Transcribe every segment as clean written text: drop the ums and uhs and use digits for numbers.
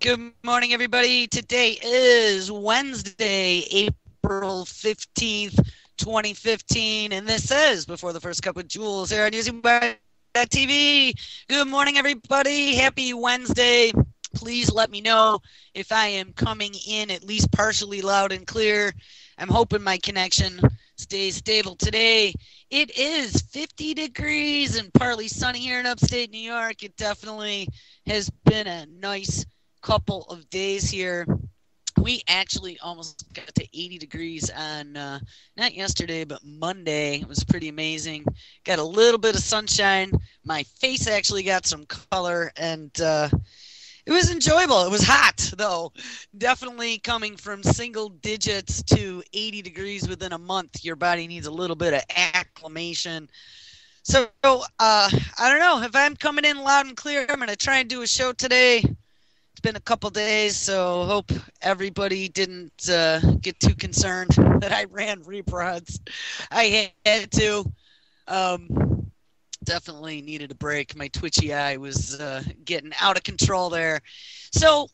Good morning, everybody. Today is Wednesday, April 15th, 2015, and this is Before the First Cup with Jules here on Using by TV. Good morning, everybody. Happy Wednesday. Please let me know if I am coming in at least partially loud and clear. I'm hoping my connection stays stable today. It is 50 degrees and partly sunny here in upstate New York. It definitely has been a nice couple of days here. We actually almost got to 80 degrees on not yesterday but Monday. It was pretty amazing. Got a little bit of sunshine. My face actually got some color, and it was enjoyable. It was hot, though. Definitely coming from single digits to 80 degrees within a month. Your body needs a little bit of acclimation. So I don't know if I'm coming in loud and clear. I'm going to try and do a show today. It's been a couple days, so hope everybody didn't get too concerned that I ran reprods. I had to. Definitely needed a break. My twitchy eye was getting out of control there. So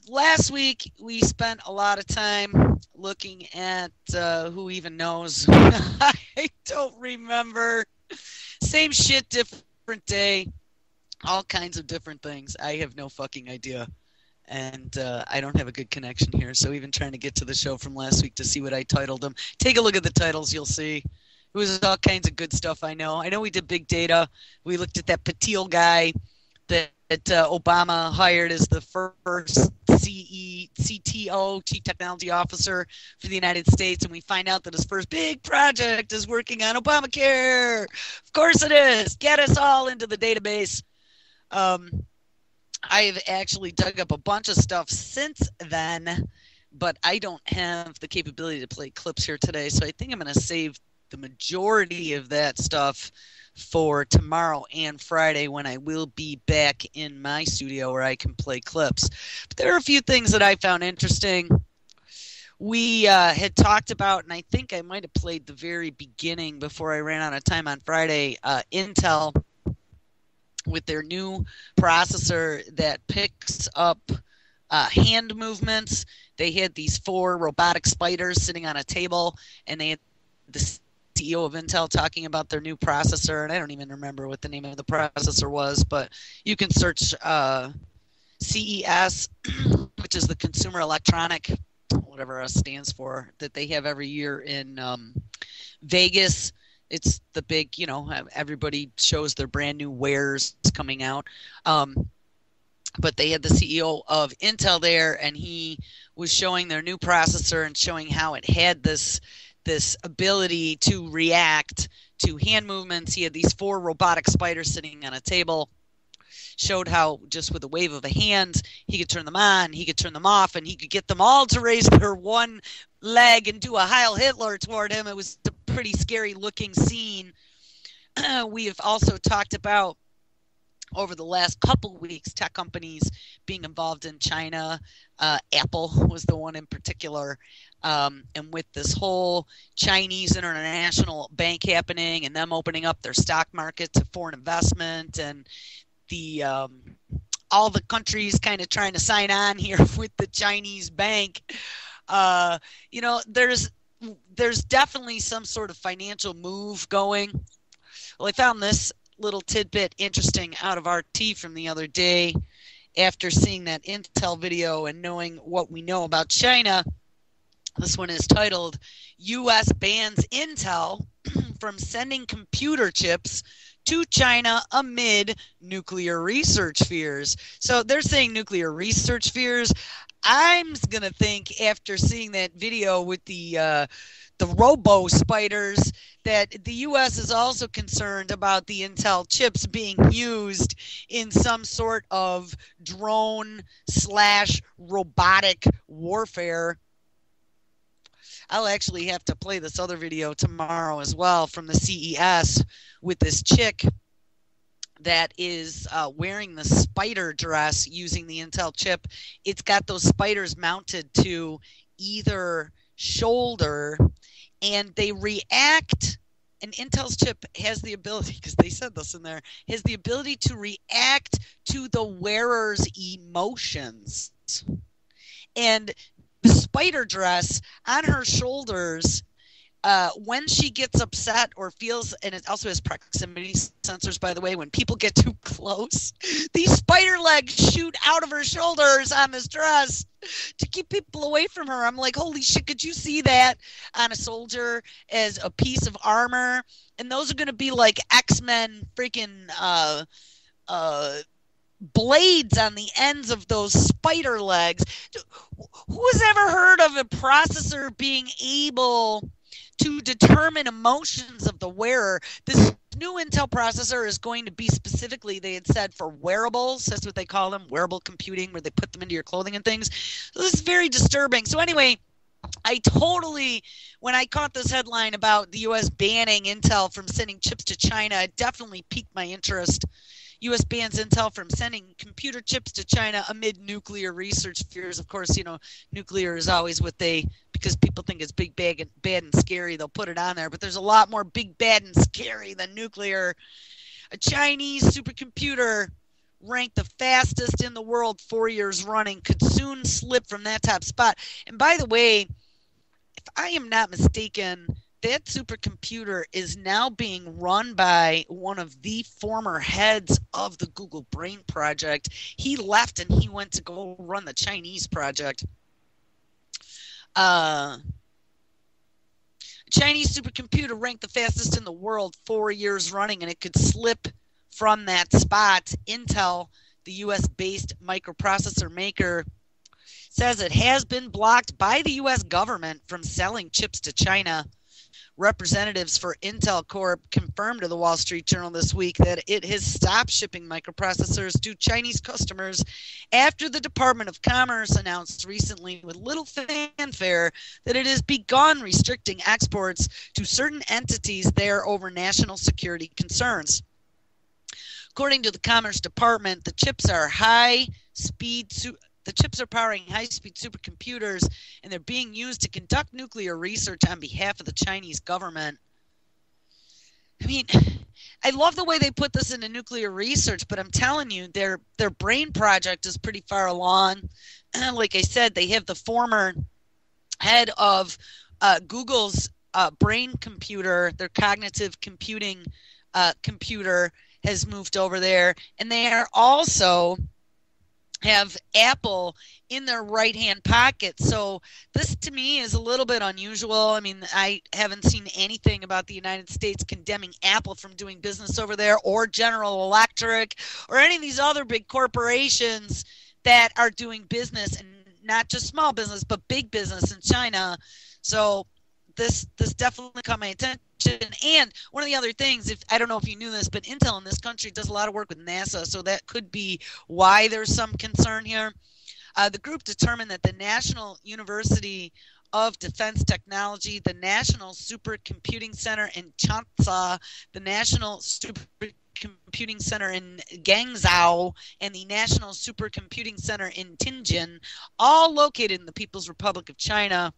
last week we spent a lot of time looking at who even knows. I don't remember. Same shit, different day. All kinds of different things. I have no fucking idea. And I don't have a good connection here, so even trying to get to the show from last week to see what I titled them. Take a look at the titles, you'll see. It was all kinds of good stuff, I know. I know we did big data. We looked at that Patil guy that Obama hired as the first CTO, Chief Technology Officer for the United States, and we find out that his first big project is working on Obamacare. Of course it is. Get us all into the database. I've actually dug up a bunch of stuff since then, but I don't have the capability to play clips here today, so I think I'm going to save the majority of that stuff for tomorrow and Friday when I will be back in my studio where I can play clips. But there are a few things that I found interesting. We had talked about, and I think I might have played the very beginning before I ran out of time on Friday, Intel with their new processor that picks up hand movements. They had these 4 robotic spiders sitting on a table, and they had the CEO of Intel talking about their new processor, and I don't even remember what the name of the processor was, but you can search CES, which is the Consumer Electronic, whatever S stands for, that they have every year in Vegas. It's the big, everybody shows their brand new wares coming out. But they had the CEO of Intel there, and he was showing their new processor and showing how it had this ability to react to hand movements. He had these 4 robotic spiders sitting on a table, showed how just with a wave of a hand, he could turn them on, he could turn them off, and he could get them all to raise their one leg and do a Heil Hitler toward him. It was a pretty scary looking scene. We have also talked about over the last couple weeks tech companies being involved in China. Apple was the one in particular. And with this whole Chinese international bank happening and them opening up their stock market to foreign investment, and the all the countries kind of trying to sign on here with the Chinese bank, there's definitely some sort of financial move going. Well, I found this little tidbit interesting out of RT from the other day after seeing that Intel video and knowing what we know about China. This one is titled, U.S. Bans Intel from Sending Computer Chips to China Amid Nuclear Research Fears. So they're saying nuclear research fears. I'm going to think after seeing that video with the robo spiders that the U.S. is also concerned about the Intel chips being used in some sort of drone/robotic warfare. I'll actually have to play this other video tomorrow as well from the CES with this chick that is wearing the spider dress using the Intel chip. It's got those spiders mounted to either shoulder, and they react And Intel's chip has the ability, because they said this in there, has the ability to react to the wearer's emotions. And the spider dress on her shoulders, when she gets upset or feels, and it also has proximity sensors, by the way, when people get too close, these spider legs shoot out of her shoulders on this dress to keep people away from her. I'm like, holy shit, could you see that on a soldier as a piece of armor? And those are going to be like X-Men freaking blades on the ends of those spider legs. Who has ever heard of a processor being able to determine emotions of the wearer? This new Intel processor is going to be specifically, they had said, for wearables. That's what they call them, wearable computing, where they put them into your clothing and things. So this is very disturbing. So anyway, when I caught this headline about the U.S. banning Intel from sending chips to China, it definitely piqued my interest. U.S. bans Intel from sending computer chips to China amid nuclear research fears. Of course, nuclear is always because people think it's big, bad, and scary, they'll put it on there. But there's a lot more big, bad, and scary than nuclear. A Chinese supercomputer ranked the fastest in the world 4 years running could soon slip from that top spot. And by the way, if I am not mistaken, that supercomputer is now being run by one of the former heads of the Google Brain Project. He left and he went to go run the Chinese project. Chinese supercomputer ranked the fastest in the world 4 years running, and it could slip from that spot. Intel, the U.S.-based microprocessor maker, says it has been blocked by the U.S. government from selling chips to China. Representatives for Intel Corp confirmed to the Wall Street Journal this week that it has stopped shipping microprocessors to Chinese customers after the Department of Commerce announced recently with little fanfare that it has begun restricting exports to certain entities there over national security concerns. According to the Commerce Department, the chips are powering high-speed supercomputers, and they're being used to conduct nuclear research on behalf of the Chinese government. I mean, I love the way they put this into nuclear research, but I'm telling you, their brain project is pretty far along. Like I said, they have the former head of Google's brain computer, their cognitive computing computer has moved over there, and they are also have Apple in their right-hand pocket. So this, to me, is a little bit unusual. I mean, I haven't seen anything about the United States condemning Apple from doing business over there, or General Electric, or any of these other big corporations that are doing business, and not just small business, but big business in China. So this definitely caught my attention. And one of the other things, I don't know if you knew this, but Intel in this country does a lot of work with NASA, so that could be why there's some concern here. The group determined that the National University of Defense Technology, the National Supercomputing Center in Changsha, the National Supercomputing Center in Guangzhou, and the National Supercomputing Center in Tianjin, all located in the People's Republic of China,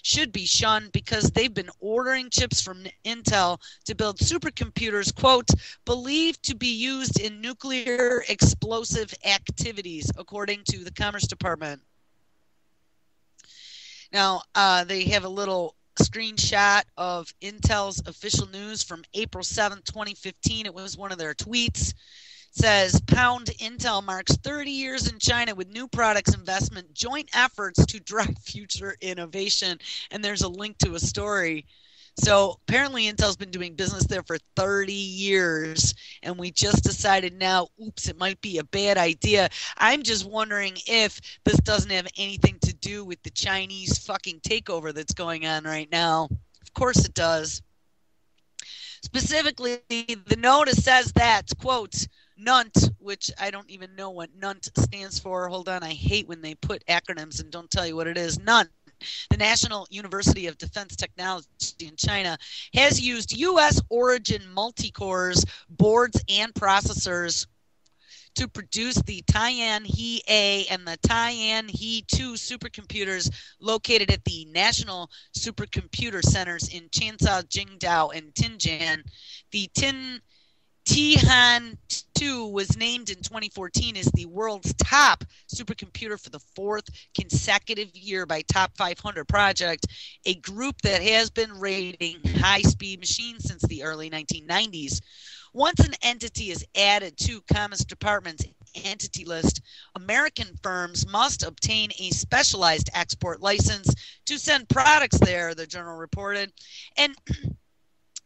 should be shunned because they've been ordering chips from Intel to build supercomputers, quote, believed to be used in nuclear explosive activities, according to the Commerce Department. Now, they have a little screenshot of Intel's official news from April 7, 2015. It was one of their tweets. Says, Pound Intel marks 30 years in China with new products investment, joint efforts to drive future innovation. And there's a link to a story. So apparently Intel's been doing business there for 30 years, and we just decided now, oops, it might be a bad idea. I'm just wondering if this doesn't have anything to do with the Chinese fucking takeover that's going on right now. Of course it does. Specifically, the notice says that, quote, NUNT, which I don't even know what NUNT stands for. Hold on, I hate when they put acronyms and don't tell you what it is. NUNT, the National University of Defense Technology in China, has used U.S. origin multi-cores, boards, and processors to produce the Tianhe-A and the Tianhe-2 supercomputers located at the National Supercomputer Centers in Changsha, Qingdao, and Tianjin. The Tianhe-2 was named in 2014 as the world's top supercomputer for the fourth consecutive year by Top 500 Project, a group that has been rating high-speed machines since the early 1990s. Once an entity is added to Commerce Department's entity list, American firms must obtain a specialized export license to send products there, the journal reported. And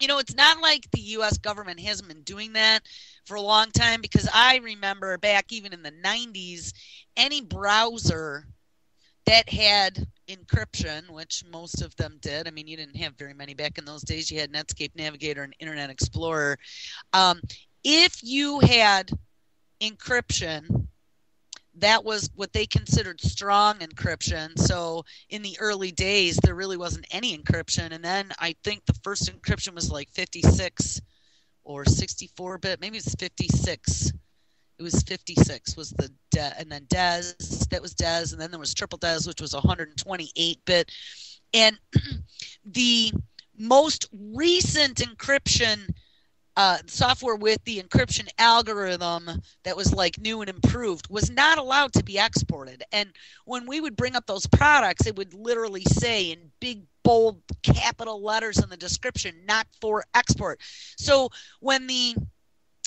you know, it's not like the U.S. government hasn't been doing that for a long time, because I remember back even in the 90s, any browser that had encryption, which most of them did. I mean, you didn't have very many back in those days. You had Netscape Navigator and Internet Explorer. If you had encryption, that was what they considered strong encryption. So in the early days, there really wasn't any encryption. And then I think the first encryption was like 56 or 64-bit. Maybe it was 56. It was 56 was the and then DES, that was DES, and then there was triple DES, which was 128-bit. And the most recent encryption software with the encryption algorithm that was like new and improved was not allowed to be exported. And when we would bring up those products, it would literally say in big, bold, capital letters in the description, not for export. So when the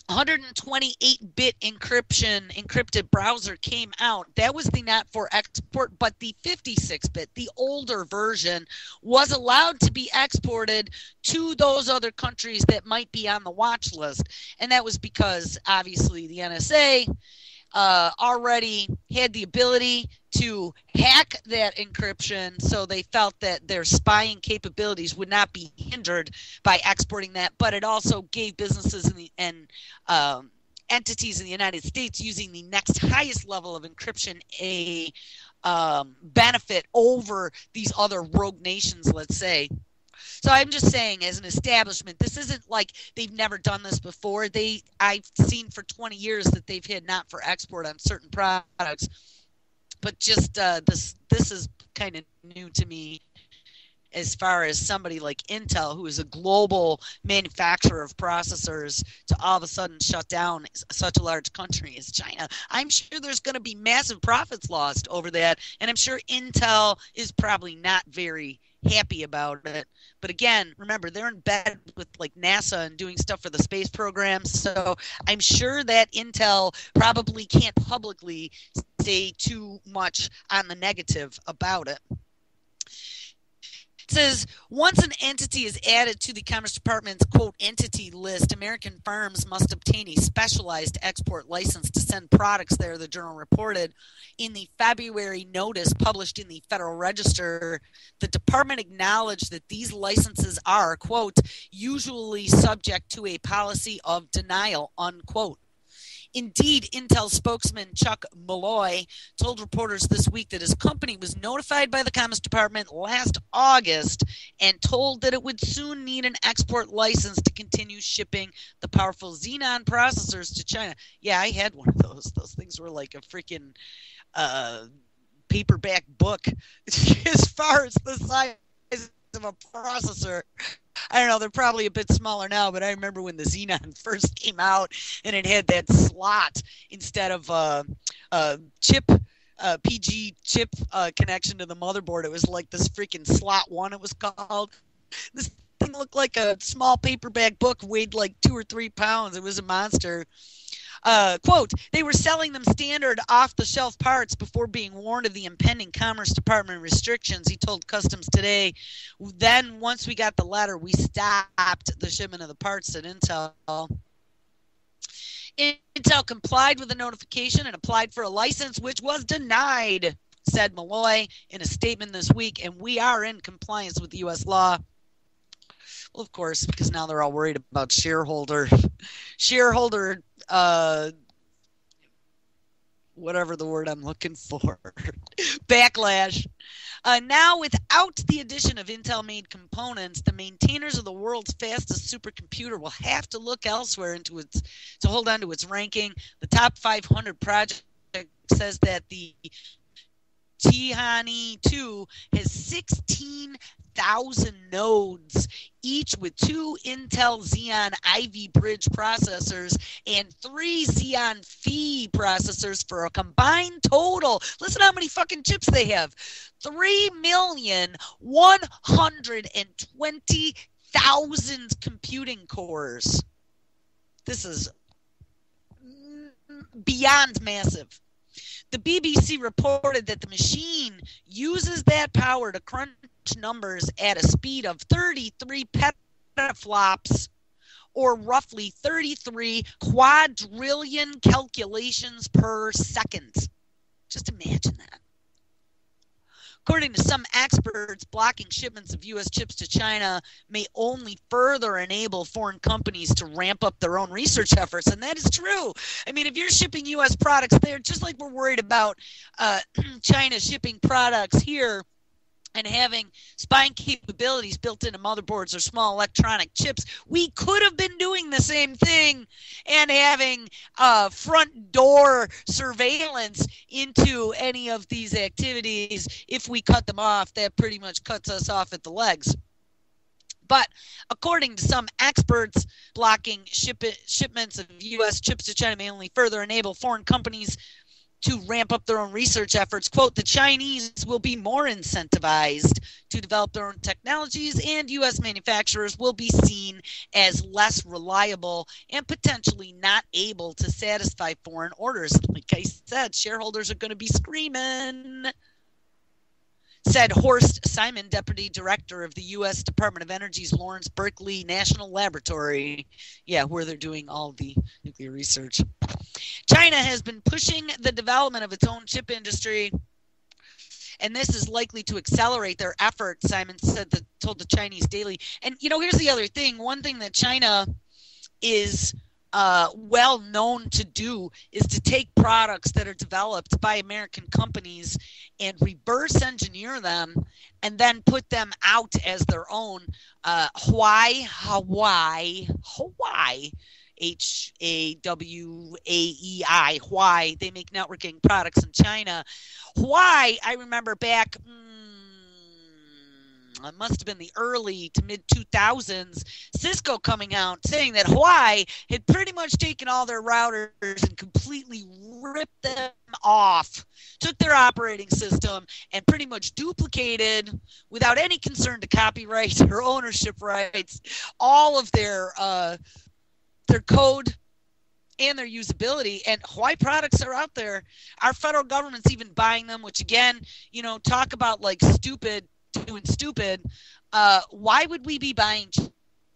128-bit encrypted browser came out, that was the not for export, but the 56-bit, the older version, was allowed to be exported to those other countries that might be on the watch list. And that was because obviously the NSA already had the ability to hack that encryption, so they felt that their spying capabilities would not be hindered by exporting that. But it also gave businesses and entities in the United States using the next highest level of encryption a benefit over these other rogue nations, let's say. So I'm just saying, as an establishment, this isn't like they've never done this before. I've seen for 20 years that they've had not for export on certain products, but just this is kind of new to me, as far as somebody like Intel, who is a global manufacturer of processors, to all of a sudden shut down such a large country as China. I'm sure there's going to be massive profits lost over that, and I'm sure Intel is probably not very happy about it. But again, remember, they're in bed with like NASA and doing stuff for the space program, so I'm sure that Intel probably can't publicly say too much on the negative about it. It says, once an entity is added to the Commerce Department's, quote, entity list, American firms must obtain a specialized export license to send products there, the journal reported. In the February notice published in the Federal Register, the department acknowledged that these licenses are, quote, usually subject to a policy of denial, unquote. Indeed, Intel spokesman Chuck Malloy told reporters this week that his company was notified by the Commerce Department last August and told that it would soon need an export license to continue shipping the powerful Xenon processors to China. Yeah, I had one of those. Those things were like a freaking paperback book as far as the size of a processor. I don't know, they're probably a bit smaller now, but I remember when the Xenon first came out and it had that slot instead of PG chip connection to the motherboard. It was like this freaking slot one, it was called. This thing looked like a small paperback book, weighed like 2 or 3 pounds. It was a monster. Quote, they were selling them standard off-the-shelf parts before being warned of the impending Commerce Department restrictions, he told Customs Today. Then, once we got the letter, we stopped the shipment of the parts at Intel. Intel complied with the notification and applied for a license, which was denied, said Malloy in a statement this week, and we are in compliance with U.S. law. Well, of course, because now they're all worried about shareholder, whatever the word I'm looking for, backlash. Now, without the addition of Intel-made components, the maintainers of the world's fastest supercomputer will have to look elsewhere to hold on to its ranking. The top 500 project says that the Tihani 2 has 16,000 nodes, each with 2 Intel Xeon Ivy Bridge processors and 3 Xeon Phi processors for a combined total. Listen how many fucking chips they have. 3,120,000 computing cores. This is beyond massive. The BBC reported that the machine uses that power to crunch numbers at a speed of 33 petaflops, or roughly 33 quadrillion calculations per second. Just imagine that. According to some experts, blocking shipments of U.S. chips to China may only further enable foreign companies to ramp up their own research efforts, and that is true. I mean, if you're shipping U.S. products there, just like we're worried about China shipping products here and having spying capabilities built into motherboards or small electronic chips, we could have been doing the same thing and having front door surveillance into any of these activities. If we cut them off, that pretty much cuts us off at the legs. But according to some experts, blocking shipments of U.S. chips to China may only further enable foreign companies to ramp up their own research efforts. Quote, the Chinese will be more incentivized to develop their own technologies, and U.S. manufacturers will be seen as less reliable and potentially not able to satisfy foreign orders. Like I said, shareholders are going to be screaming, said Horst Simon, Deputy Director of the U.S. Department of Energy's Lawrence Berkeley National Laboratory, where they're doing all the nuclear research. China has been pushing the development of its own chip industry, and this is likely to accelerate their efforts, Simon told the Chinese Daily. And, here's the other thing. One thing that China is well known to do is to take products that are developed by American companies and reverse engineer them and then put them out as their own. Hawaii, H-A-W-A-E-I, Huawei. They make networking products in China. Huawei, I remember back, it must have been the early to mid-2000s, Cisco coming out saying that Huawei had pretty much taken all their routers and completely ripped them off, took their operating system and pretty much duplicated, without any concern to copyright or ownership rights, all of their code and their usability. And Huawei products are out there. Our federal government's even buying them, which again, talk about like doing stupid. Why would we be buying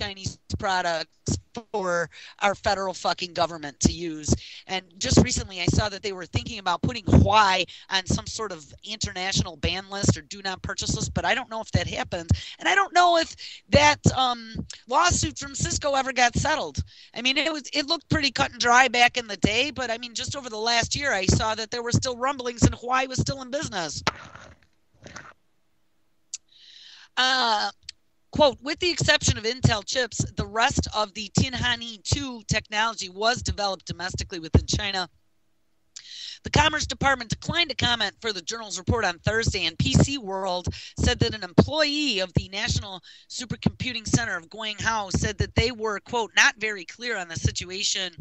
Chinese products for our federal fucking government to use? And just recently I saw that they were thinking about putting Huawei on some sort of international ban list or do not purchase list, but I don't know if that happens. And I don't know if that lawsuit from Cisco ever got settled. I mean, it looked pretty cut and dry back in the day, but I mean, just over the last year I saw that there were still rumblings and Huawei was still in business. Quote, with the exception of Intel chips, the rest of the Tihani 2 technology was developed domestically within China. The Commerce Department declined to comment for the Journal's report on Thursday, and PC World said that an employee of the National Supercomputing Center of Guangzhou said that they were, quote, not very clear on the situation.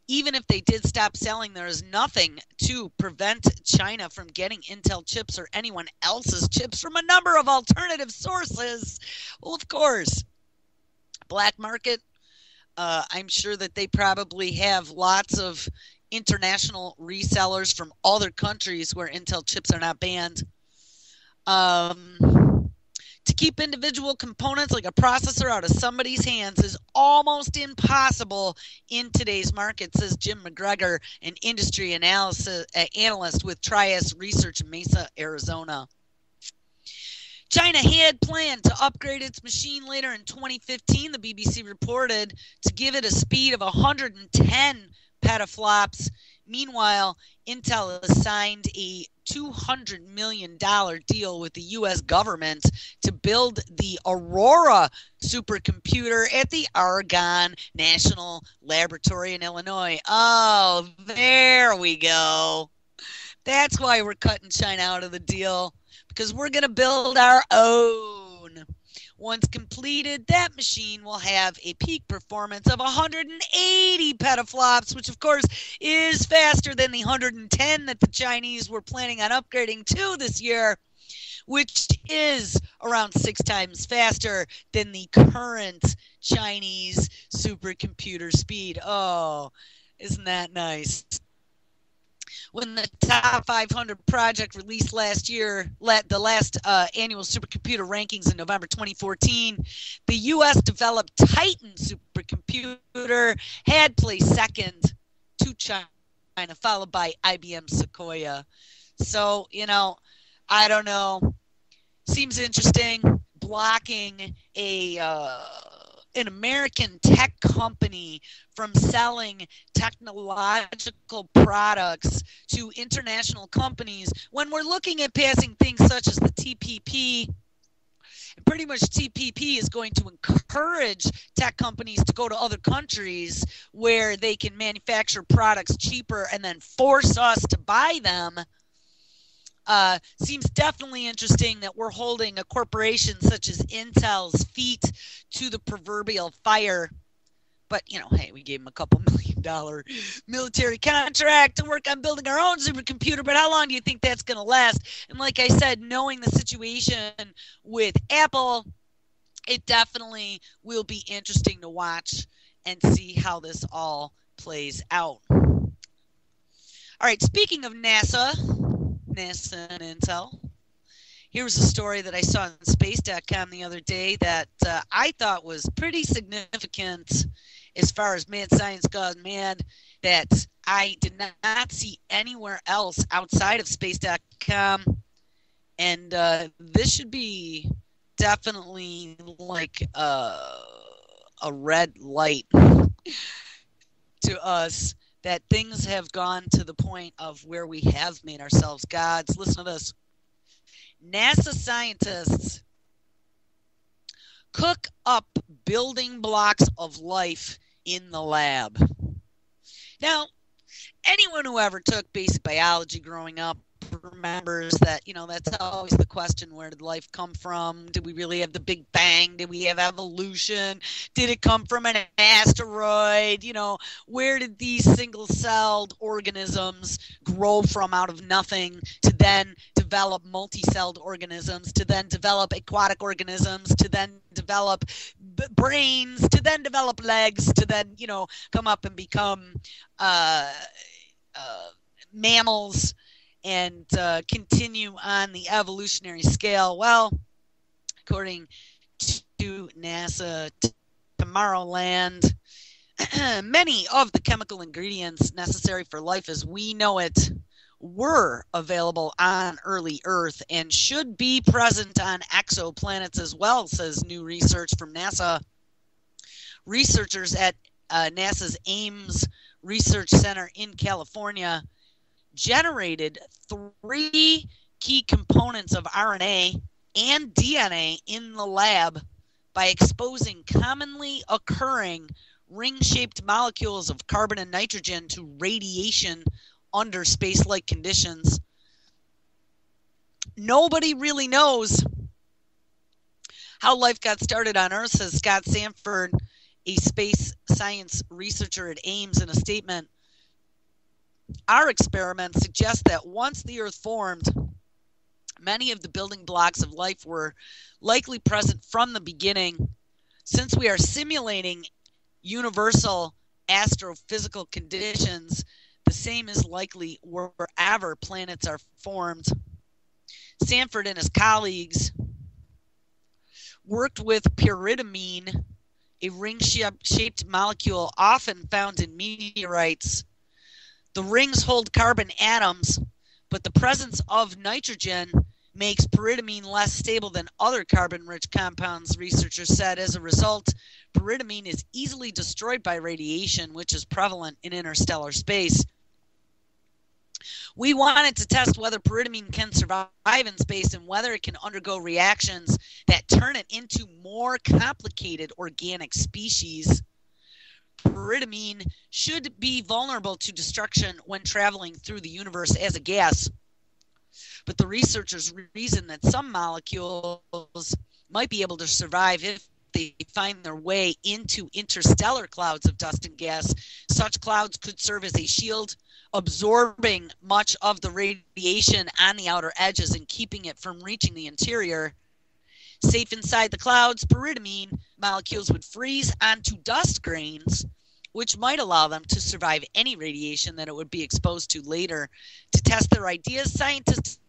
Even if they did stop selling, there is nothing to prevent China from getting Intel chips or anyone else's chips from a number of alternative sources. Well, of course, black market, I'm sure that they probably have lots of international resellers from other countries where Intel chips are not banned. To keep individual components like a processor out of somebody's hands is almost impossible in today's market, says Jim McGregor, an industry analyst with Trias Research in Mesa, Arizona. China had planned to upgrade its machine later in 2015, the BBC reported, to give it a speed of 110 petaflops, Meanwhile, Intel has signed a $200 million deal with the U.S. government to build the Aurora supercomputer at the Argonne National Laboratory in Illinois. Oh, there we go. That's why we're cutting China out of the deal, because we're going to build our own. Once completed, that machine will have a peak performance of 180 petaflops, which of course is faster than the 110 that the Chinese were planning on upgrading to this year, which is around 6 times faster than the current Chinese supercomputer speed. Oh, isn't that nice? When the top 500 project released last year, the last annual supercomputer rankings in November 2014, the U.S. developed Titan supercomputer had placed second to China, followed by IBM Sequoia. So, I don't know. Seems interesting. Blocking an American tech company from selling technological products to international companies when we're looking at passing things such as the TPP. Pretty much TPP is going to encourage tech companies to go to other countries where they can manufacture products cheaper and then force us to buy them. Seems definitely interesting that we're holding a corporation such as Intel's feet to the proverbial fire. But, hey, we gave them a couple $1 million military contract to work on building our own supercomputer. But how long do you think that's going to last? And like I said, knowing the situation with Apple, it definitely will be interesting to watch and see how this all plays out. All right, speaking of NASA and Intel, here's a story that I saw on space.com the other day that I thought was pretty significant as far as mad science goes, that I did not see anywhere else outside of space.com. And this should be definitely like a red light to us, that things have gone to the point of where we have made ourselves gods. Listen to this. NASA scientists cook up building blocks of life in the lab. Now, anyone who ever took basic biology growing up remembers that, that's always the question: where did life come from? Did we really have the Big Bang? Did we have evolution? Did it come from an asteroid? Where did these single-celled organisms grow from out of nothing to then develop multi-celled organisms, to then develop aquatic organisms, to then develop brains, to then develop legs, to then, come up and become mammals, and continue on the evolutionary scale? Well, according to NASA Tomorrowland, many of the chemical ingredients necessary for life as we know it were available on early Earth and should be present on exoplanets as well, says new research from NASA. Researchers at NASA's Ames Research Center in California generated 3 key components of RNA and DNA in the lab by exposing commonly occurring ring-shaped molecules of carbon and nitrogen to radiation under space-like conditions. Nobody really knows how life got started on Earth, says Scott Sanford, a space science researcher at Ames, in a statement. Our experiments suggest that once the Earth formed, many of the building blocks of life were likely present from the beginning. Since we are simulating universal astrophysical conditions, the same is likely wherever planets are formed. Sanford and his colleagues worked with pyridamine, a ring-shaped molecule often found in meteorites. The rings hold carbon atoms, but the presence of nitrogen makes pyridamine less stable than other carbon-rich compounds, researchers said. As a result, pyridamine is easily destroyed by radiation, which is prevalent in interstellar space. We wanted to test whether pyridamine can survive in space and whether it can undergo reactions that turn it into more complicated organic species. Pyridamine should be vulnerable to destruction when traveling through the universe as a gas. But the researchers reason that some molecules might be able to survive if they find their way into interstellar clouds of dust and gas. Such clouds could serve as a shield, absorbing much of the radiation on the outer edges and keeping it from reaching the interior. Safe inside the clouds, pyridamine molecules would freeze onto dust grains, which might allow them to survive any radiation that it would be exposed to later. To test their ideas, scientists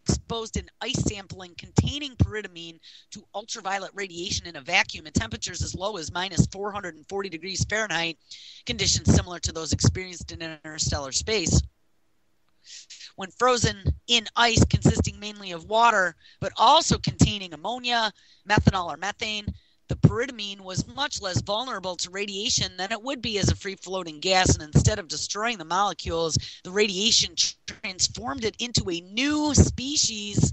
exposed an ice sampling containing pyridamine to ultraviolet radiation in a vacuum at temperatures as low as minus 440 degrees Fahrenheit, conditions similar to those experienced in interstellar space. When frozen in ice consisting mainly of water, but also containing ammonia, methanol, or methane, the pyridamine was much less vulnerable to radiation than it would be as a free-floating gas, and instead of destroying the molecules, the radiation transformed it into a new species,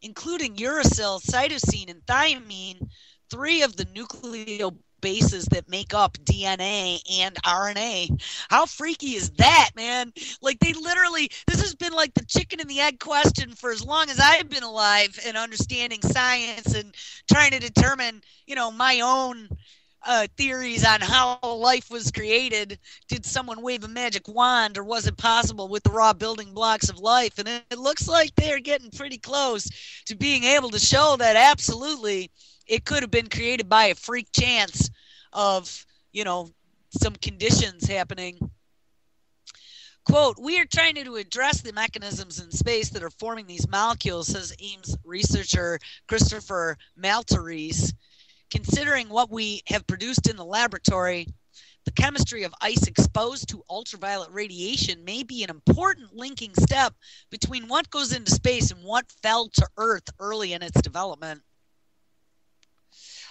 including uracil, cytosine, and thiamine, three of the nucleobases that make up DNA and RNA. How freaky is that, man? Like, they literally, this has been like the chicken and the egg question for as long as I've been alive and understanding science and trying to determine, my own theories on how life was created. Did someone wave a magic wand, or was it possible with the raw building blocks of life? And it looks like they're getting pretty close to being able to show that absolutely it could have been created by a freak chance of, some conditions happening. Quote, "We are trying to address the mechanisms in space that are forming these molecules," says Ames researcher Christopher Maltese. "Considering what we have produced in the laboratory, the chemistry of ice exposed to ultraviolet radiation may be an important linking step between what goes into space and what fell to Earth early in its development."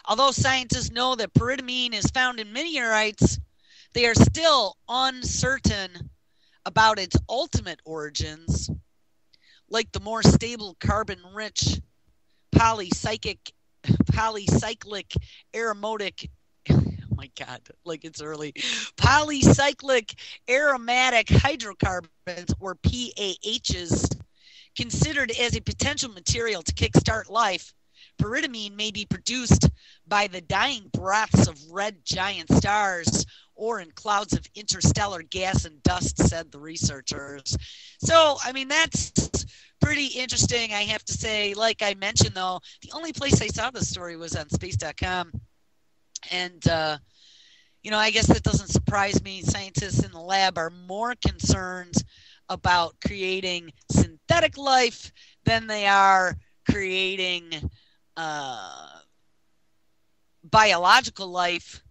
Although scientists know that pyridamine is found in meteorites, they are still uncertain about its ultimate origins, like the more stable carbon-rich polycyclic aromatic, oh my God, like it's early, polycyclic aromatic hydrocarbons, or PAHs, considered as a potential material to kickstart life. Pyridamine may be produced by the dying breaths of red giant stars or in clouds of interstellar gas and dust, said the researchers. So, that's pretty interesting, I have to say. Like I mentioned, though, the only place I saw this story was on space.com. And, I guess that doesn't surprise me. Scientists in the lab are more concerned about creating synthetic life than they are creating biological life.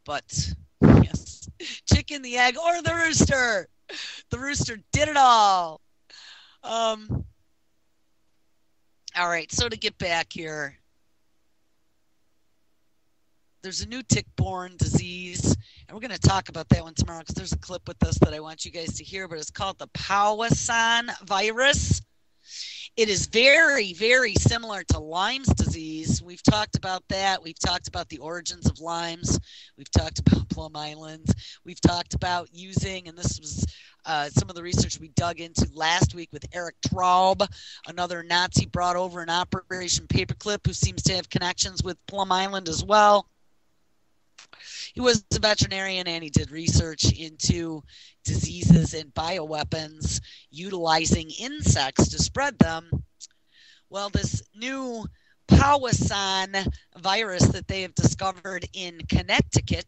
But yes, chicken, the egg, or the rooster. The rooster did it all. All right, so to get back here, there's a new tick-borne disease, and we're going to talk about that one tomorrow because there's a clip with this that I want you guys to hear, but it's called the Powassan virus. It is very, very similar to Lyme's disease. We've talked about that. We've talked about the origins of Lyme's. We've talked about Plum Island. We've talked about using, and this was some of the research we dug into last week with Eric Traub, another Nazi brought over in Operation Paperclip, who seems to have connections with Plum Island as well. He was a veterinarian, and he did research into diseases and bioweapons utilizing insects to spread them. Well, this new Powassan virus that they have discovered in Connecticut,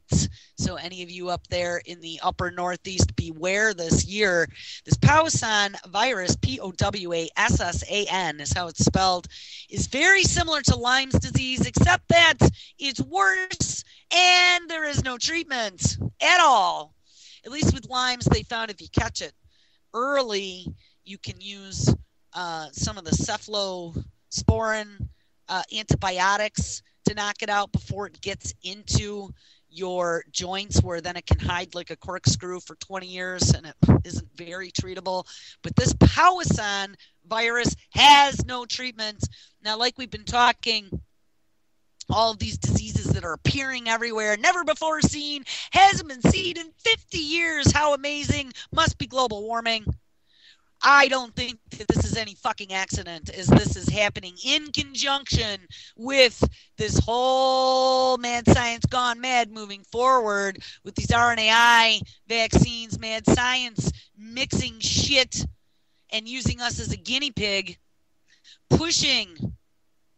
so any of you up there in the upper Northeast, beware this year. This Powassan virus, Powassan is how it's spelled, is very similar to Lyme's disease, except that it's worse and there is no treatment at all. At least with Lyme's, they found if you catch it early, you can use some of the cephalosporin antibiotics to knock it out before it gets into your joints where then it can hide like a corkscrew for 20 years and it isn't very treatable. But this Powassan virus has no treatment. Now, like we've been talking, all of these diseases that are appearing everywhere, never before seen, hasn't been seen in 50 years. How amazing. Must be global warming. I don't think that this is any fucking accident, as this is happening in conjunction with this whole mad science gone mad moving forward with these RNAi vaccines, mad science mixing shit and using us as a guinea pig, pushing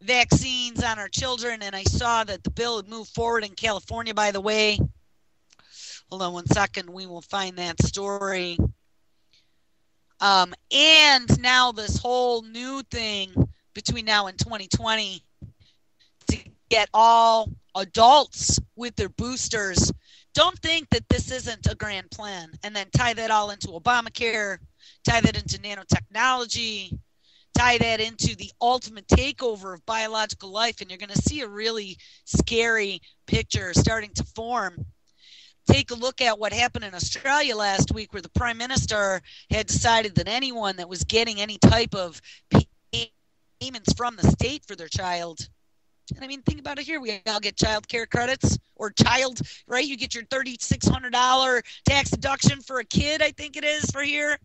vaccines on our children. And I saw that the bill had moved forward in California, by the way. Hold on one second. We will find that story. And now this whole new thing between now and 2020 to get all adults with their boosters. Don't think that this isn't a grand plan, and then tie that all into Obamacare, tie that into nanotechnology, tie that into the ultimate takeover of biological life, and you're going to see a really scary picture starting to form. Take a look at what happened in Australia last week, where the Prime Minister had decided that anyone that was getting any type of payments from the state for their child, and I mean, think about it here. We all get child care credits, or child, right? You get your $3,600 tax deduction for a kid, I think it is, for here.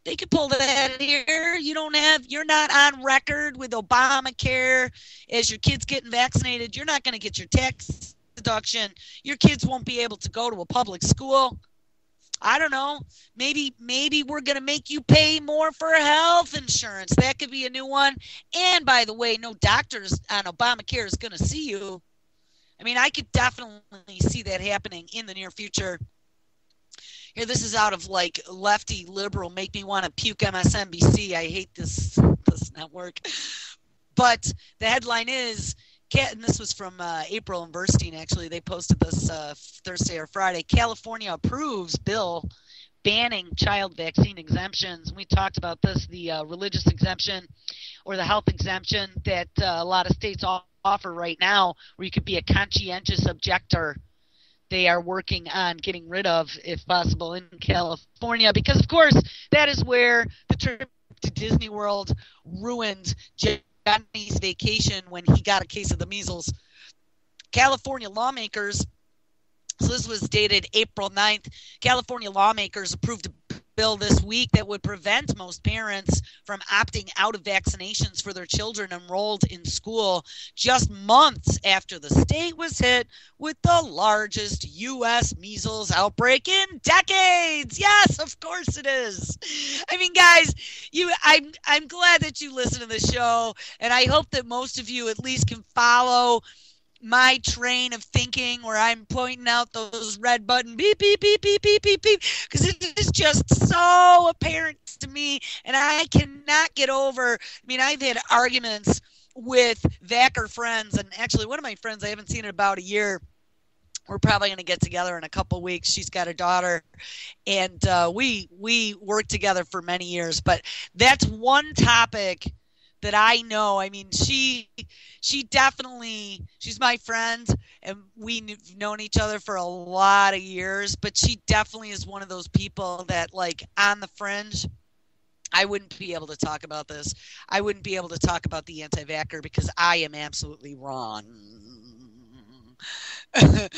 They could pull that here. You're not on record with Obamacare as your kid's getting vaccinated. You're not going to get your tax deduction. Your kids won't be able to go to a public school. I don't know. Maybe we're going to make you pay more for health insurance. That could be a new one. And by the way, no doctors on Obamacare is going to see you. I mean, I could definitely see that happening in the near future. Here, this is out of like lefty liberal, make me want to puke MSNBC. I hate this network. But the headline is, and this was from April and Burstein, actually. They posted this Thursday or Friday. California approves bill banning child vaccine exemptions. We talked about this, the religious exemption or the health exemption that a lot of states offer right now, where you could be a conscientious objector. They are working on getting rid of, if possible, in California, because, of course, that is where the trip to Disney World ruined Johnny's vacation when he got a case of the measles. California lawmakers, so this was dated April 9th, California lawmakers approved a bill this week that would prevent most parents from opting out of vaccinations for their children enrolled in school just months after the state was hit with the largest U.S. measles outbreak in decades. Yes, of course it is. I mean, guys, I'm glad that you listen to the show, and I hope that most of you at least can follow my train of thinking where I'm pointing out those red button beep, beep, beep, beep, beep, beep, beep, because it is just so apparent to me, and I cannot get over. I mean, I've had arguments with Vacker friends, and actually one of my friends I haven't seen in about a year. We're probably going to get together in a couple weeks. She's got a daughter, and we worked together for many years, but that's one topic that I know. I mean, she definitely, she's my friend, and we've known each other for a lot of years, but she definitely is one of those people that, like, on the fringe, I wouldn't be able to talk about this. I wouldn't be able to talk about the anti-vaxxer because I am absolutely wrong. And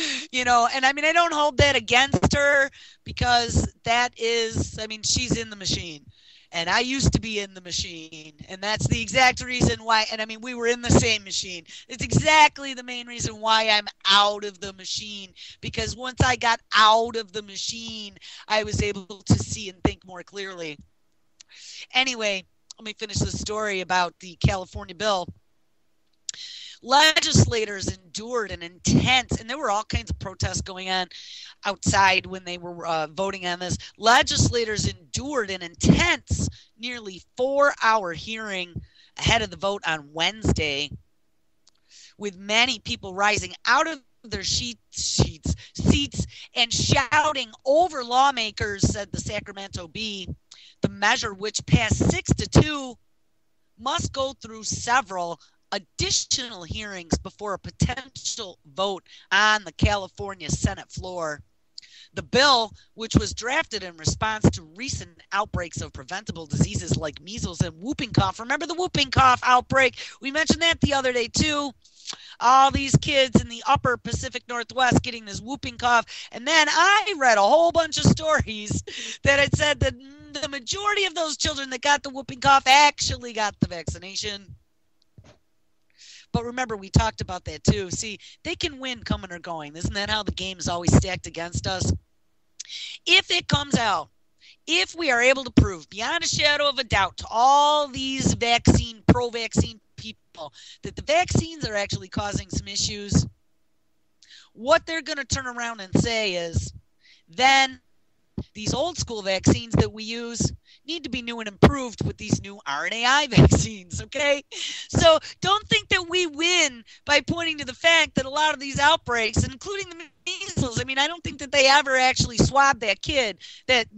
I mean, I don't hold that against her, because that is, I mean, she's in the machine. And I used to be in the machine, and that's the exact reason why. And I mean, we were in the same machine. It's exactly the main reason why I'm out of the machine, because once I got out of the machine, I was able to see and think more clearly. Anyway, let me finish the story about the California bill. Legislators endured an intense, and there were all kinds of protests going on outside when they were voting on this. Legislators endured an intense, nearly 4-hour hearing ahead of the vote on Wednesday, with many people rising out of their seats and shouting over lawmakers, said the Sacramento Bee. The measure, which passed 6-2, must go through several additional hearings before a potential vote on the California Senate floor. The bill, which was drafted in response to recent outbreaks of preventable diseases like measles and whooping cough. Remember the whooping cough outbreak? We mentioned that the other day too. All these kids in the upper Pacific Northwest getting this whooping cough. And then I read a whole bunch of stories that had said that the majority of those children that got the whooping cough actually got the vaccination. But remember, we talked about that too. See, they can win coming or going. Isn't that how the game is always stacked against us? If it comes out, if we are able to prove beyond a shadow of a doubt to all these pro-vaccine people that the vaccines are actually causing some issues, what they're going to turn around and say is, then these old school vaccines that we use need to be new and improved with these new RNAi vaccines, okay? So don't think that we win by pointing to the fact that a lot of these outbreaks, including the measles, I mean, I don't think that they ever actually swabbed that kid, that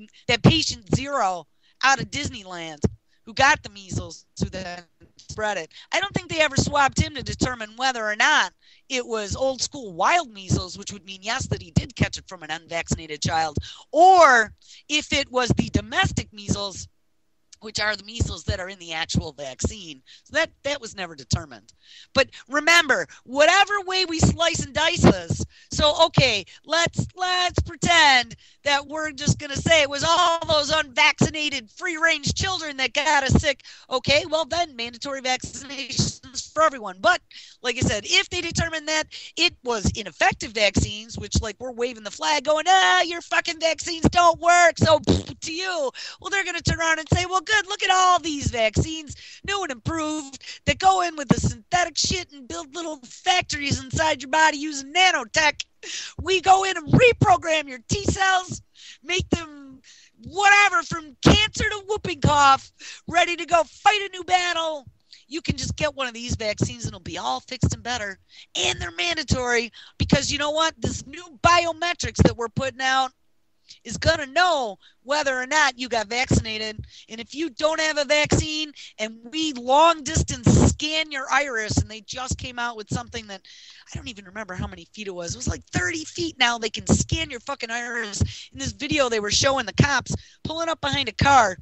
patient zero out of Disneyland who got the measles, who then spread it. I don't think they ever swabbed him to determine whether or not it was old school wild measles, which would mean, yes, that he did catch it from an unvaccinated child, or if it was the domestic measles, which are the measles that are in the actual vaccine. So that was never determined. But remember, whatever way we slice and dice this, so okay, let's pretend that we're just going to say it was all those unvaccinated free-range children that got us sick. Okay, well then mandatory vaccinations for everyone. But like I said, if they determine that it was ineffective vaccines, which like we're waving the flag going, your fucking vaccines don't work, so to you, well, they're going to turn around and say, well, good, look at all these vaccines, new and improved, that go in with the synthetic shit and build little factories inside your body using nanotech. We go in and reprogram your T cells, make them whatever, from cancer to whooping cough, ready to go fight a new battle. You can just get one of these vaccines and it'll be all fixed and better. And they're mandatory because you know what? This new biometrics that we're putting out is going to know whether or not you got vaccinated. And if you don't have a vaccine and we long distance scan your iris, and they just came out with something that I don't even remember how many feet it was. It was like 30 feet now. They can scan your fucking iris. In this video, they were showing the cops pulling up behind a car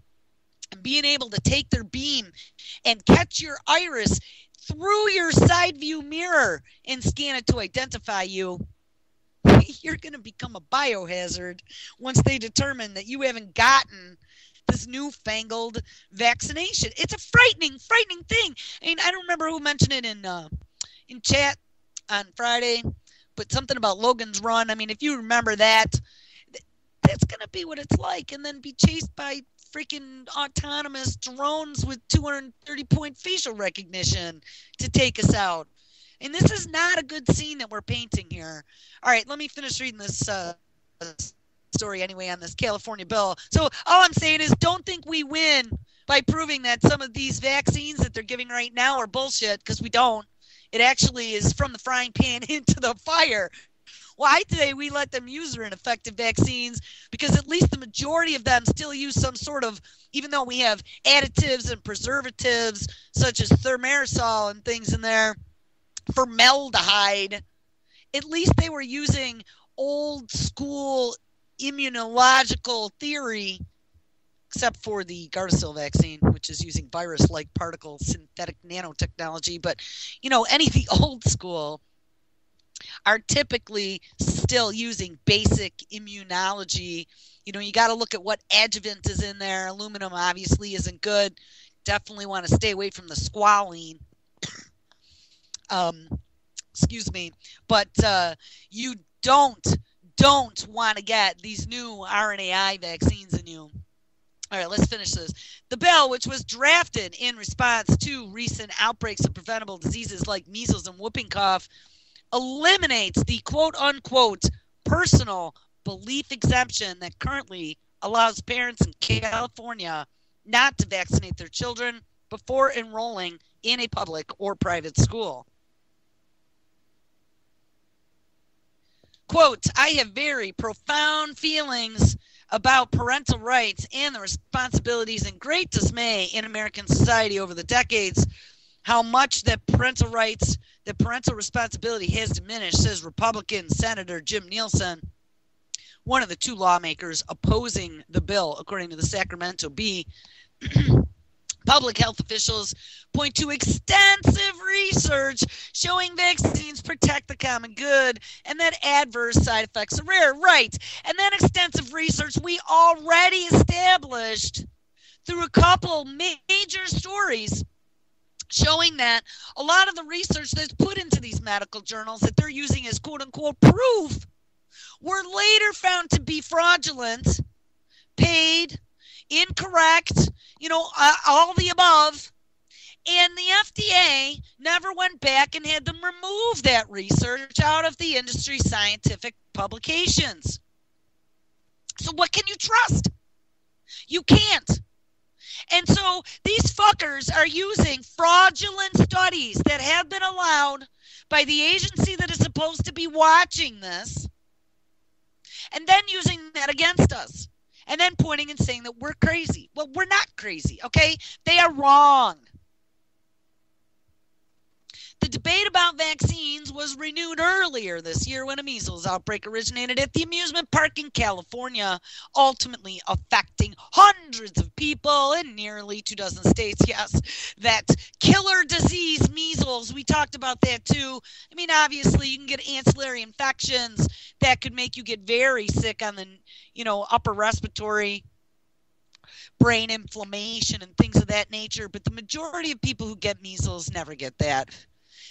and being able to take their beam and catch your iris through your side view mirror and scan it to identify you. You're going to become a biohazard once they determine that you haven't gotten this newfangled vaccination. It's a frightening thing. I mean, I don't remember who mentioned it in chat on Friday, but something about Logan's Run. I mean, if you remember that, that's going to be what it's like, and then be chased by freaking autonomous drones with 230-point facial recognition to take us out. And this is not a good scene that we're painting here. All right, let me finish reading this story anyway on this California bill. So all I'm saying is don't think we win by proving that some of these vaccines that they're giving right now are bullshit, because we don't. It actually is from the frying pan into the fire. Why today we let them use their ineffective vaccines? Because at least the majority of them still use some sort of, even though we have additives and preservatives such as thimerosal and things in there, formaldehyde, at least they were using old school immunological theory, except for the Gardasil vaccine, which is using virus-like particle synthetic nanotechnology. But, you know, any of the old school are typically still using basic immunology. You know, you got to look at what adjuvant is in there. Aluminum obviously isn't good. Definitely want to stay away from the squalene. Excuse me. But you don't want to get these new RNAi vaccines in you. All right, let's finish this. The bill, which was drafted in response to recent outbreaks of preventable diseases like measles and whooping cough, eliminates the quote-unquote personal belief exemption that currently allows parents in California not to vaccinate their children before enrolling in a public or private school. Quote, I have very profound feelings about parental rights and the responsibilities and great dismay in American society over the decades. how much that parental rights, that parental responsibility has diminished, says Republican Senator Jim Nielsen, one of the two lawmakers opposing the bill, according to the Sacramento Bee. Public health officials point to extensive research showing vaccines protect the common good and that adverse side effects are rare. Right. And that extensive research we already established through a couple major stories showing that a lot of the research that's put into these medical journals that they're using as quote-unquote proof were later found to be fraudulent, paid, incorrect, all the above. And the FDA never went back and had them remove that research out of the industry scientific publications. So what can you trust? You can't. And so these fuckers are using fraudulent studies that have been allowed by the agency that is supposed to be watching this, and then using that against us, and then pointing and saying that we're crazy. Well, we're not crazy, okay? They are wrong. The debate about vaccines was renewed earlier this year when a measles outbreak originated at the amusement park in California, ultimately affecting hundreds of people in nearly 24 states. Yes, that killer disease, measles, we talked about that too. I mean, obviously, you can get ancillary infections that could make you get very sick on the, upper respiratory, brain inflammation and things of that nature. But the majority of people who get measles never get that.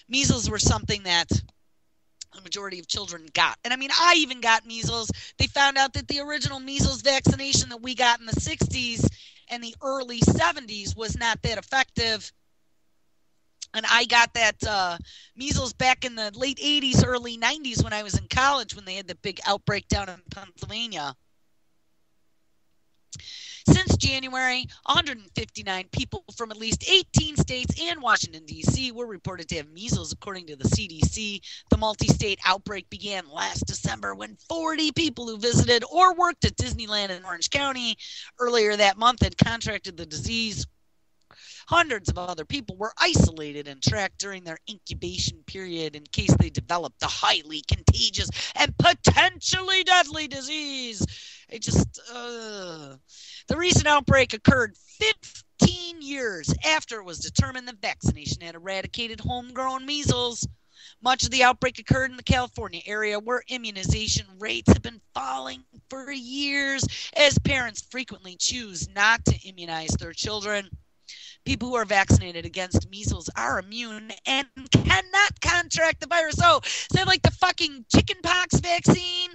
Measles were something that the majority of children got. And I mean, I even got measles. They found out that the original measles vaccination that we got in the 60s and the early 70s was not that effective. And I got that measles back in the late 80s, early 90s when I was in college when they had the big outbreak down in Pennsylvania. Since January, 159 people from at least 18 states and Washington, D.C. were reported to have measles, according to the CDC. The multi-state outbreak began last December when 40 people who visited or worked at Disneyland in Orange County earlier that month had contracted the disease. Hundreds of other people were isolated and tracked during their incubation period in case they developed the highly contagious and potentially deadly disease. The recent outbreak occurred 15 years after it was determined that vaccination had eradicated homegrown measles. Much of the outbreak occurred in the California area where immunization rates have been falling for years as parents frequently choose not to immunize their children. People who are vaccinated against measles are immune and cannot contract the virus. Oh, say like the fucking chickenpox vaccine.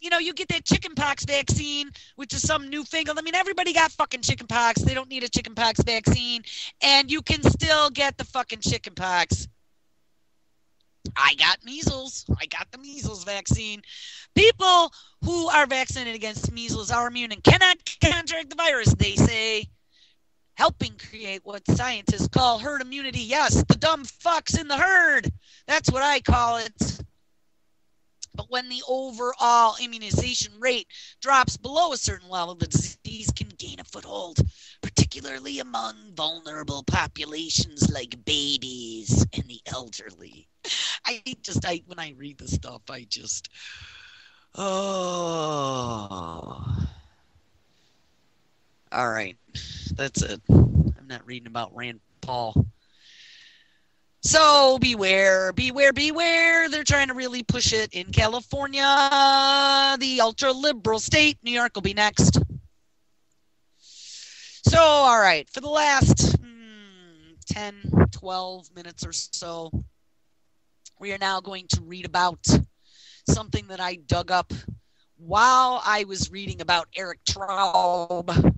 You get that chickenpox vaccine, which is some newfangled. I mean, everybody got fucking chickenpox. They don't need a chickenpox vaccine. And you can still get the fucking chickenpox. I got measles. I got the measles vaccine. People who are vaccinated against measles are immune and cannot contract the virus, they say, helping create what scientists call herd immunity. Yes, the dumb fucks in the herd. That's what I call it. But when the overall immunization rate drops below a certain level, the disease can gain a foothold, particularly among vulnerable populations like babies and the elderly. When I read this stuff, all right, that's it. I'm not reading about Rand Paul. So beware, beware, beware. They're trying to really push it in California, the ultra-liberal state. New York will be next. So, all right, for the last 10, 12 minutes or so, we are now going to read about something that I dug up while I was reading about Eric Traub,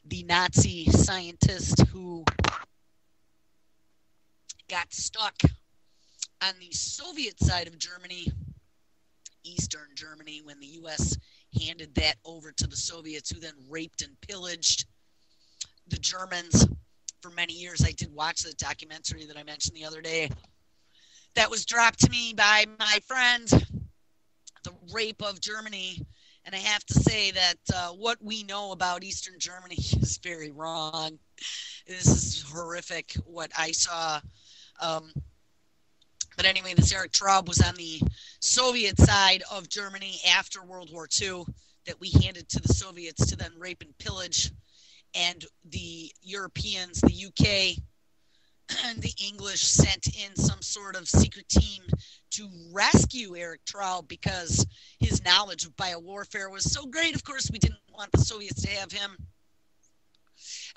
the Nazi scientist who got stuck on the Soviet side of Germany, Eastern Germany, when the U.S. handed that over to the Soviets, who then raped and pillaged the Germans for many years. I did watch the documentary that I mentioned the other day that was dropped to me by my friend, The Rape of Germany. And I have to say that what we know about Eastern Germany is very wrong. This is horrific what I saw. But anyway, this Eric Traub was on the Soviet side of Germany after World War II that we handed to the Soviets to then rape and pillage. And the Europeans, the UK, and the English sent in some sort of secret team to rescue Eric Traub because his knowledge of biowarfare was so great. Of course, we didn't want the Soviets to have him.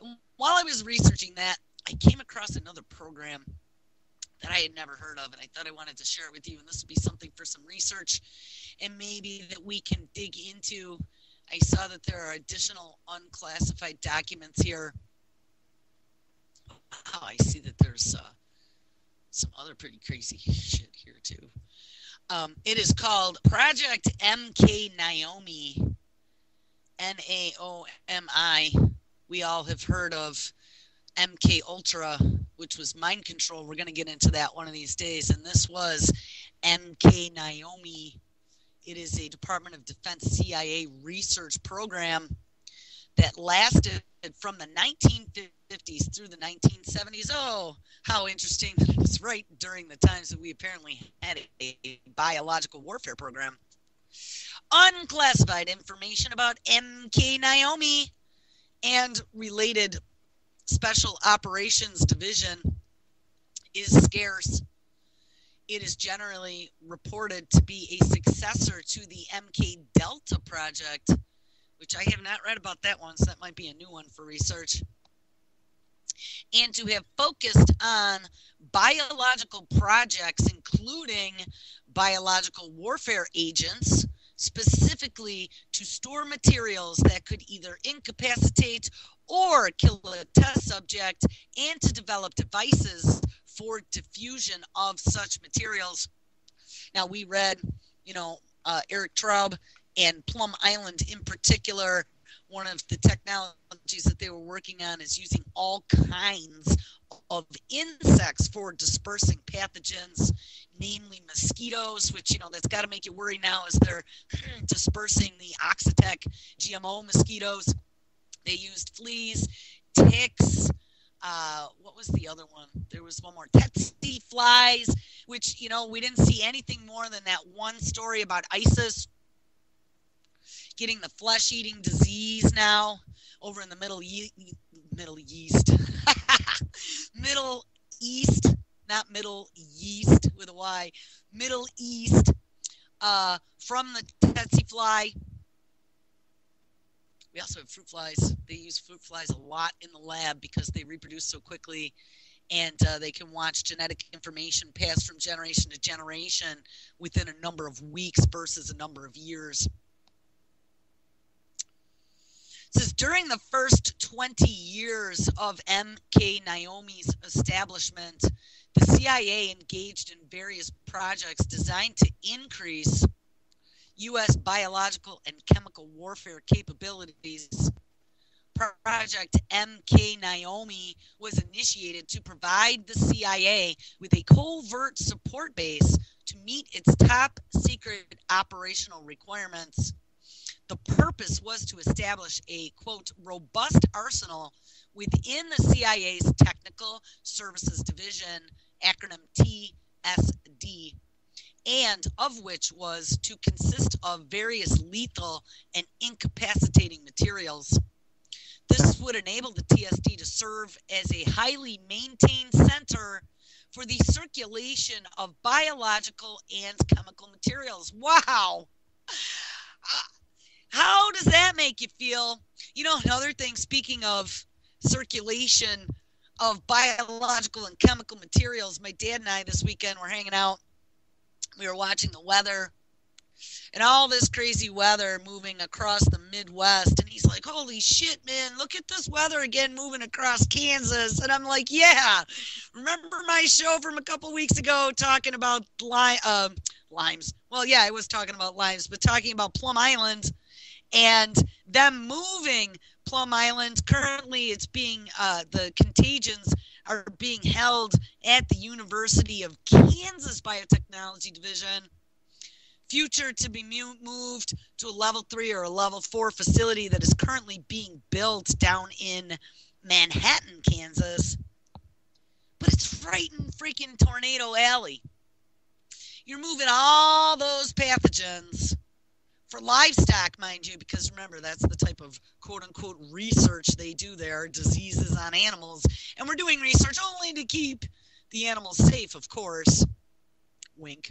And while I was researching that, I came across another program that I had never heard of, and I thought I wanted to share it with you, and this would be something for some research and maybe that we can dig into. I saw that there are additional unclassified documents here. Oh, I see that there's some other pretty crazy shit here, too. It is called Project MKNAIOMI, N-A-O-M-I. We all have heard of MK Ultra, which was mind control. We're going to get into that one of these days. And this was MKNAIOMI. It is a Department of Defense CIA research program that lasted from the 1950s through the 1970s. Oh, how interesting that it was right during the times that we apparently had a biological warfare program. Unclassified information about MKNAIOMI and related Special Operations Division is scarce. It is generally reported to be a successor to the MK Delta project, which I have not read about that one, so that might be a new one for research. And to have focused on biological projects, including biological warfare agents, specifically to store materials that could either incapacitate or kill a test subject, and to develop devices for diffusion of such materials. Now, we read, Eric Traub and Plum Island in particular. One of the technologies that they were working on is using all kinds of insects for dispersing pathogens, namely mosquitoes, which, that's got to make you worry now as they're dispersing the Oxitec GMO mosquitoes. They used fleas, ticks, what was the other one? There was one more, tsetse flies, which, we didn't see anything more than that one story about ISIS getting the flesh-eating disease now over in the Middle East, not Middle Yeast with a Y, Middle East, from the tsetse fly. We also have fruit flies. They use fruit flies a lot in the lab because they reproduce so quickly, and they can watch genetic information passed from generation to generation within a number of weeks versus a number of years. It says, during the first 20 years of MKNAIOMI's establishment, the CIA engaged in various projects designed to increase U.S. biological and chemical warfare capabilities. Project MKNAIOMI was initiated to provide the CIA with a covert support base to meet its top secret operational requirements. The purpose was to establish a, quote, robust arsenal within the CIA's Technical Services Division, acronym TSD, and of which was to consist of various lethal and incapacitating materials. This would enable the TSD to serve as a highly maintained center for the circulation of biological and chemical materials. Wow! How does that make you feel? Another thing, speaking of circulation of biological and chemical materials, my dad and I this weekend were hanging out. We were watching the weather and all this crazy weather moving across the Midwest. And he's like, holy shit, man, look at this weather again moving across Kansas. And I'm like, yeah, remember my show from a couple weeks ago talking about limes? Well, yeah, I was talking about limes, but talking about Plum Island and them moving Plum Island. Currently, it's being, the contagions are being held at the University of Kansas Biotechnology Division future to be moved to a level 3 or a level 4 facility that is currently being built down in Manhattan, Kansas. But it's right in freaking Tornado Alley. You're moving all those pathogens for livestock, mind you, because remember, that's the type of quote-unquote research they do there, diseases on animals. And we're doing research only to keep the animals safe, of course. Wink.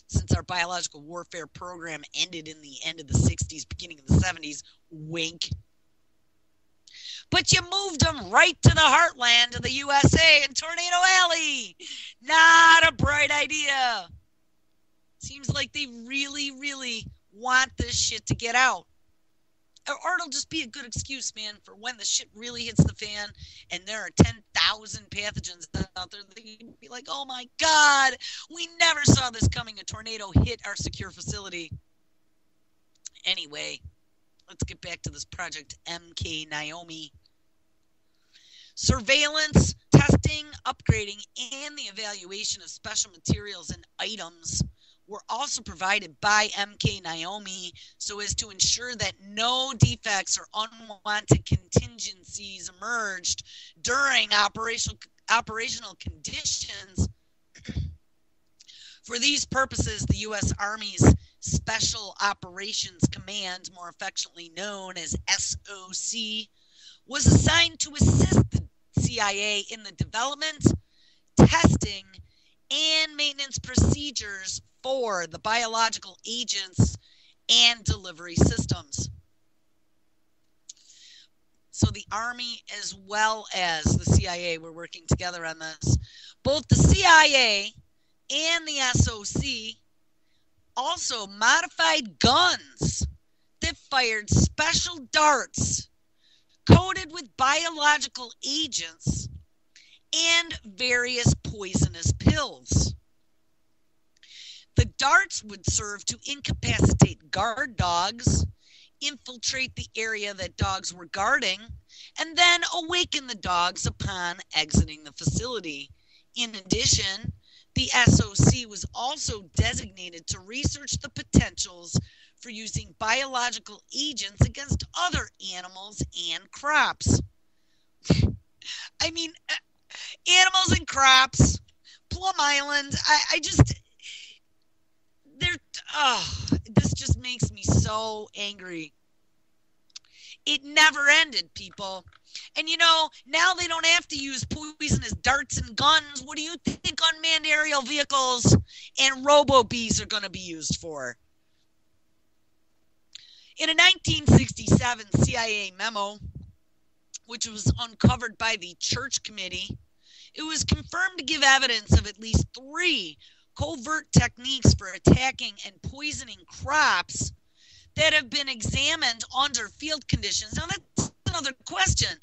Since our biological warfare program ended in the end of the 60s, beginning of the 70s, wink. But you moved them right to the heartland of the USA in Tornado Alley. Not a bright idea. Seems like they really, really want this shit to get out. Or it'll just be a good excuse, man, for when the shit really hits the fan and there are 10,000 pathogens out there. They can be like, oh my God, we never saw this coming. A tornado hit our secure facility. Anyway, let's get back to this project MKNAIOMI. Surveillance, testing, upgrading, and the evaluation of special materials and items were also provided by MKNAIOMI so as to ensure that no defects or unwanted contingencies emerged during operational conditions. For these purposes, the U.S. Army's Special Operations Command, more affectionately known as SOC, was assigned to assist the CIA in the development, testing, and maintenance procedures for the biological agents and delivery systems. So the Army as well as the CIA were working together on this. Both the CIA and the SOC also modified guns that fired special darts coated with biological agents and various poisonous pills. The darts would serve to incapacitate guard dogs, infiltrate the area that dogs were guarding, and then awaken the dogs upon exiting the facility. In addition, the SOC was also designated to research the potentials for using biological agents against other animals and crops. I mean, animals and crops, Plum Island, this just makes me so angry. It never ended, people. And you know, now they don't have to use poisonous darts and guns. What do you think unmanned aerial vehicles and robo-bees are going to be used for? In a 1967 CIA memo, which was uncovered by the Church Committee, it was confirmed to give evidence of at least 3 covert techniques for attacking and poisoning crops that have been examined under field conditions. Now, that's another question.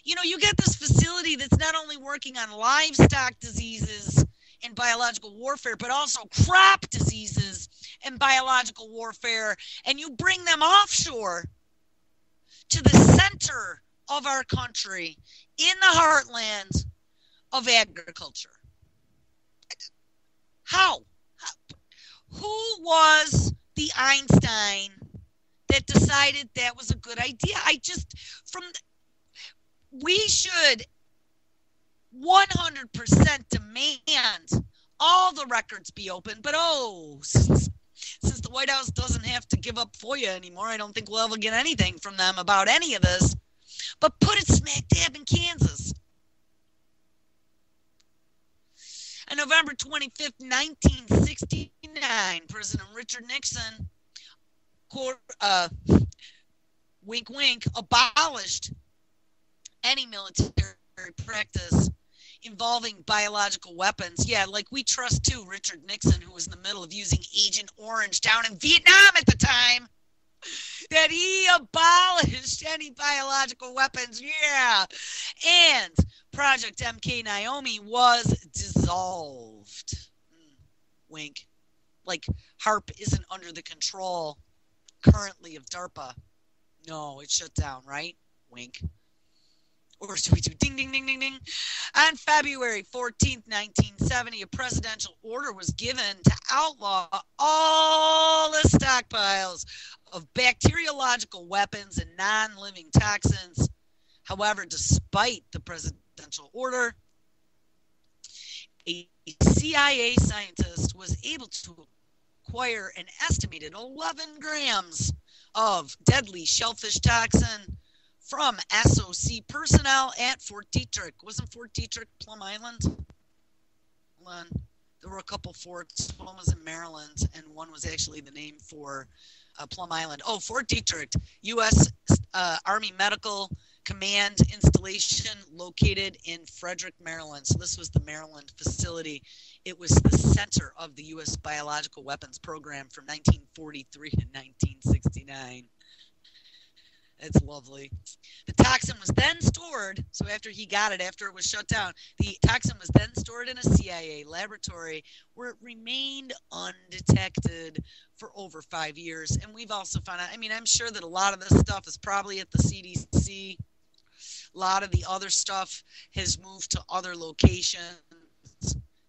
You know, you get this facility that's not only working on livestock diseases and biological warfare, but also crop diseases and biological warfare, and you bring them offshore to the center of our country in the heartland of agriculture. How? Who was the Einstein that decided that was a good idea? We should 100% demand all the records be open, but since the White House doesn't have to give up FOIA anymore, I don't think we'll ever get anything from them about any of this. But put it smack dab in Kansas. On November 25th, 1969, President Richard Nixon, wink wink, abolished any military practice involving biological weapons. Yeah, like we trust too Richard Nixon, who was in the middle of using Agent Orange down in Vietnam at the time, that he abolished any biological weapons. Yeah. And Project MKNAIOMI was dissolved. Wink. Like HARP isn't under the control currently of DARPA. No, it's shut down, right? Wink. Or should we do ding, ding, ding, ding, ding? On February 14th, 1970, a presidential order was given to outlaw all the stockpiles of bacteriological weapons and non-living toxins. However, despite the presidential order, a CIA scientist was able to acquire an estimated 11 grams of deadly shellfish toxin from SOC personnel at Fort Detrick. Wasn't Fort Detrick Plum Island? Hold on. There were a couple forts. One was in Maryland, and one was actually the name for Plum Island. Oh, Fort Detrick, U.S. Army Medical Command installation located in Frederick, Maryland. So this was the Maryland facility. It was the center of the U.S. biological weapons program from 1943 to 1969. It's lovely. The toxin was then stored, so after he got it, after it was shut down, the toxin was then stored in a CIA laboratory where it remained undetected for over 5 years. And we've also found out, I mean, I'm sure that a lot of this stuff is probably at the CDC. A lot of the other stuff has moved to other locations.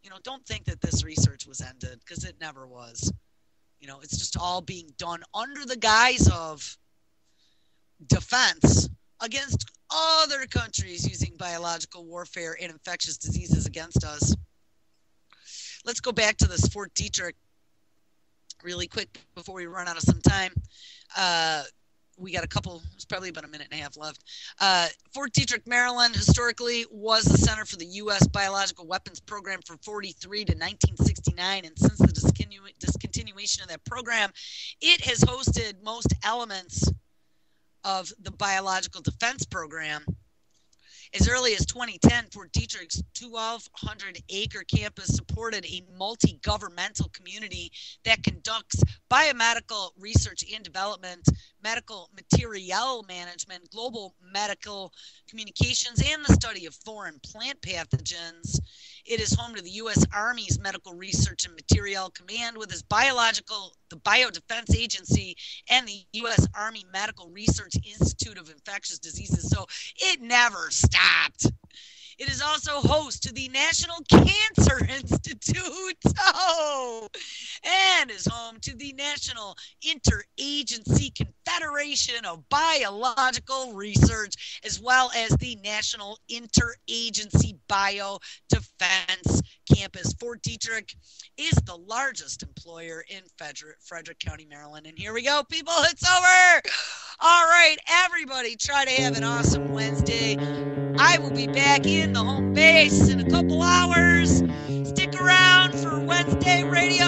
You know, don't think that this research was ended, because it never was. You know, it's just all being done under the guise of defense against other countries using biological warfare and infectious diseases against us. Let's go back to this Fort Detrick really quick before we run out of some time. We got it's probably about a minute and a half left. Fort Detrick, Maryland, historically was the center for the U.S. biological weapons program from 1943 to 1969, and since the discontinuation of that program, it has hosted most elements of the biological defense program. As early as 2010, Fort Detrick's 1,200-acre campus supported a multi-governmental community that conducts biomedical research and development, medical material management, global medical communications, and the study of foreign plant pathogens. It is home to the U.S. Army's Medical Research and Materiel Command with its the Biodefense Agency, and the U.S. Army Medical Research Institute of Infectious Diseases. So it never stopped. It is also host to the National Cancer Institute, and is home to the National Interagency Confederation of Biological Research, as well as the National Interagency Biodefense Campus. Fort Detrick is the largest employer in Frederick County, Maryland. And here we go, people. It's over. All right, everybody, try to have an awesome Wednesday. I will be back in the home base in a couple hours. Stick around for Wednesday Radio